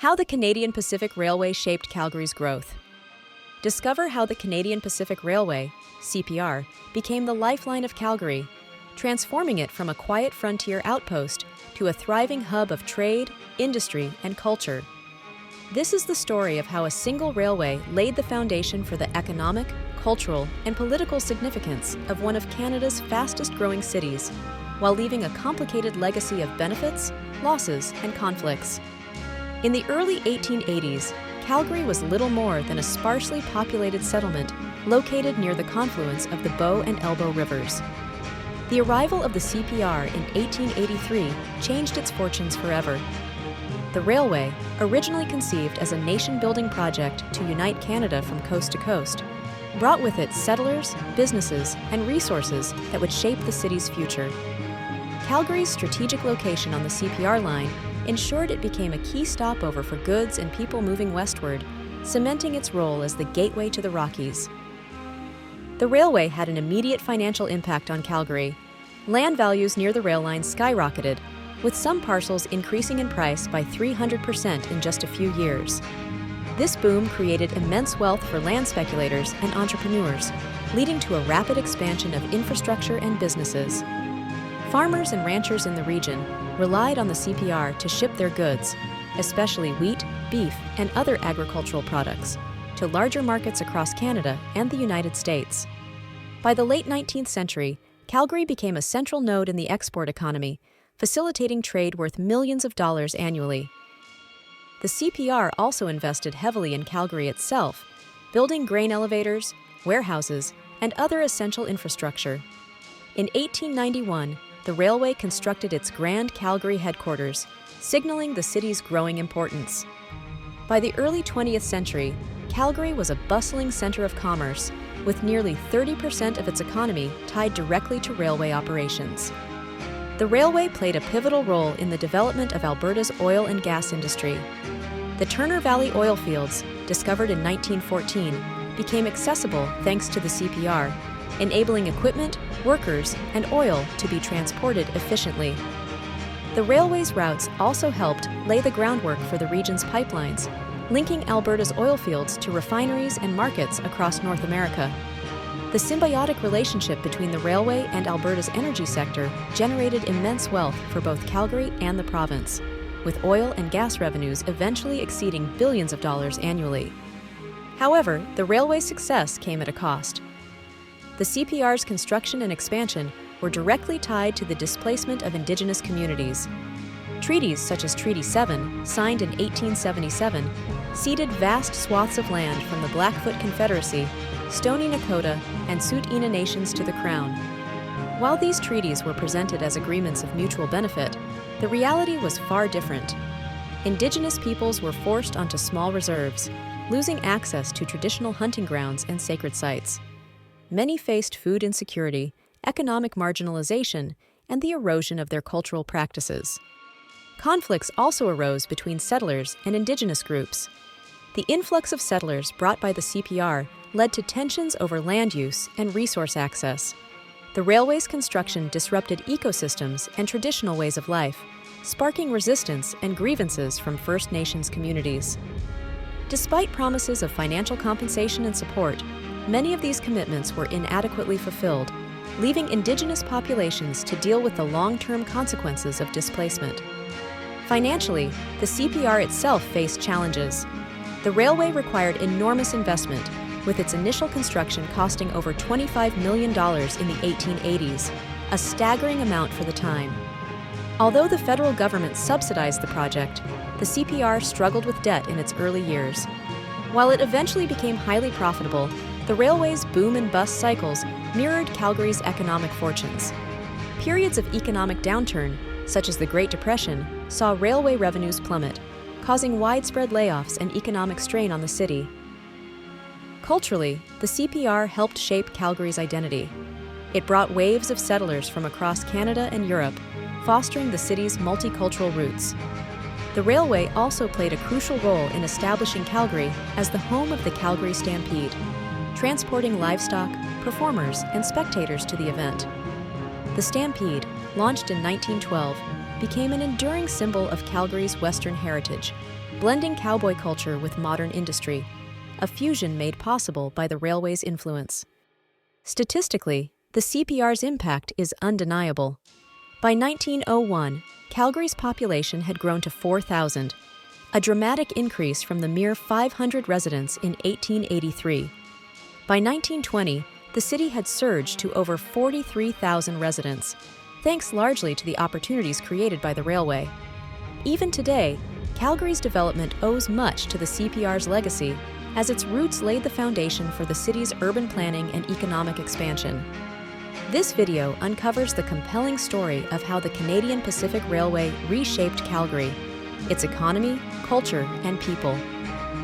How the Canadian Pacific Railway shaped Calgary's growth. Discover how the Canadian Pacific Railway, CPR, became the lifeline of Calgary, transforming it from a quiet frontier outpost to a thriving hub of trade, industry, and culture. This is the story of how a single railway laid the foundation for the economic, cultural, and political significance of one of Canada's fastest-growing cities, while leaving a complicated legacy of benefits, losses, and conflicts. In the early 1880s, Calgary was little more than a sparsely populated settlement located near the confluence of the Bow and Elbow rivers. The arrival of the CPR in 1883 changed its fortunes forever. The railway, originally conceived as a nation-building project to unite Canada from coast to coast, brought with it settlers, businesses, and resources that would shape the city's future. Calgary's strategic location on the CPR line ensured it became a key stopover for goods and people moving westward, cementing its role as the gateway to the Rockies. The railway had an immediate financial impact on Calgary. Land values near the rail line skyrocketed, with some parcels increasing in price by 300% in just a few years. This boom created immense wealth for land speculators and entrepreneurs, leading to a rapid expansion of infrastructure and businesses. Farmers and ranchers in the region relied on the CPR to ship their goods, especially wheat, beef, and other agricultural products, to larger markets across Canada and the United States. By the late 19th century, Calgary became a central node in the export economy, facilitating trade worth millions of dollars annually. The CPR also invested heavily in Calgary itself, building grain elevators, warehouses, and other essential infrastructure. In 1891, the railway constructed its Grand Calgary headquarters, signaling the city's growing importance. By the early 20th century, Calgary was a bustling center of commerce, with nearly 30% of its economy tied directly to railway operations. The railway played a pivotal role in the development of Alberta's oil and gas industry. The Turner Valley oil fields, discovered in 1914, became accessible thanks to the CPR, enabling equipment, workers, and oil to be transported efficiently. The railway's routes also helped lay the groundwork for the region's pipelines, linking Alberta's oil fields to refineries and markets across North America. The symbiotic relationship between the railway and Alberta's energy sector generated immense wealth for both Calgary and the province, with oil and gas revenues eventually exceeding billions of dollars annually. However, the railway's success came at a cost. The CPR's construction and expansion were directly tied to the displacement of Indigenous communities. Treaties such as Treaty 7, signed in 1877, ceded vast swaths of land from the Blackfoot Confederacy, Stoney Nakoda, and Tsuut'ina nations to the Crown. While these treaties were presented as agreements of mutual benefit, the reality was far different. Indigenous peoples were forced onto small reserves, losing access to traditional hunting grounds and sacred sites. Many faced food insecurity, economic marginalization, and the erosion of their cultural practices. Conflicts also arose between settlers and Indigenous groups. The influx of settlers brought by the CPR led to tensions over land use and resource access. The railway's construction disrupted ecosystems and traditional ways of life, sparking resistance and grievances from First Nations communities. Despite promises of financial compensation and support, many of these commitments were inadequately fulfilled, leaving Indigenous populations to deal with the long-term consequences of displacement. Financially, the CPR itself faced challenges. The railway required enormous investment, with its initial construction costing over $25 million in the 1880s, a staggering amount for the time. Although the federal government subsidized the project, the CPR struggled with debt in its early years. While it eventually became highly profitable, the railway's boom and bust cycles mirrored Calgary's economic fortunes. Periods of economic downturn, such as the Great Depression, saw railway revenues plummet, causing widespread layoffs and economic strain on the city. Culturally, the CPR helped shape Calgary's identity. It brought waves of settlers from across Canada and Europe, fostering the city's multicultural roots. The railway also played a crucial role in establishing Calgary as the home of the Calgary Stampede, transporting livestock, performers, and spectators to the event. The Stampede, launched in 1912, became an enduring symbol of Calgary's Western heritage, blending cowboy culture with modern industry, a fusion made possible by the railway's influence. Statistically, the CPR's impact is undeniable. By 1901, Calgary's population had grown to 4,000, a dramatic increase from the mere 500 residents in 1883. By 1920, the city had surged to over 43,000 residents, thanks largely to the opportunities created by the railway. Even today, Calgary's development owes much to the CPR's legacy, as its roots laid the foundation for the city's urban planning and economic expansion. This video uncovers the compelling story of how the Canadian Pacific Railway reshaped Calgary, its economy, culture, and people.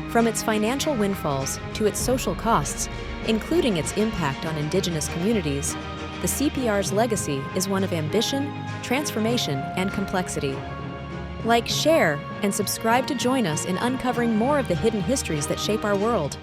From its financial windfalls to its social costs, including its impact on Indigenous communities, the CPR's legacy is one of ambition, transformation, and complexity. Like, share, and subscribe to join us in uncovering more of the hidden histories that shape our world.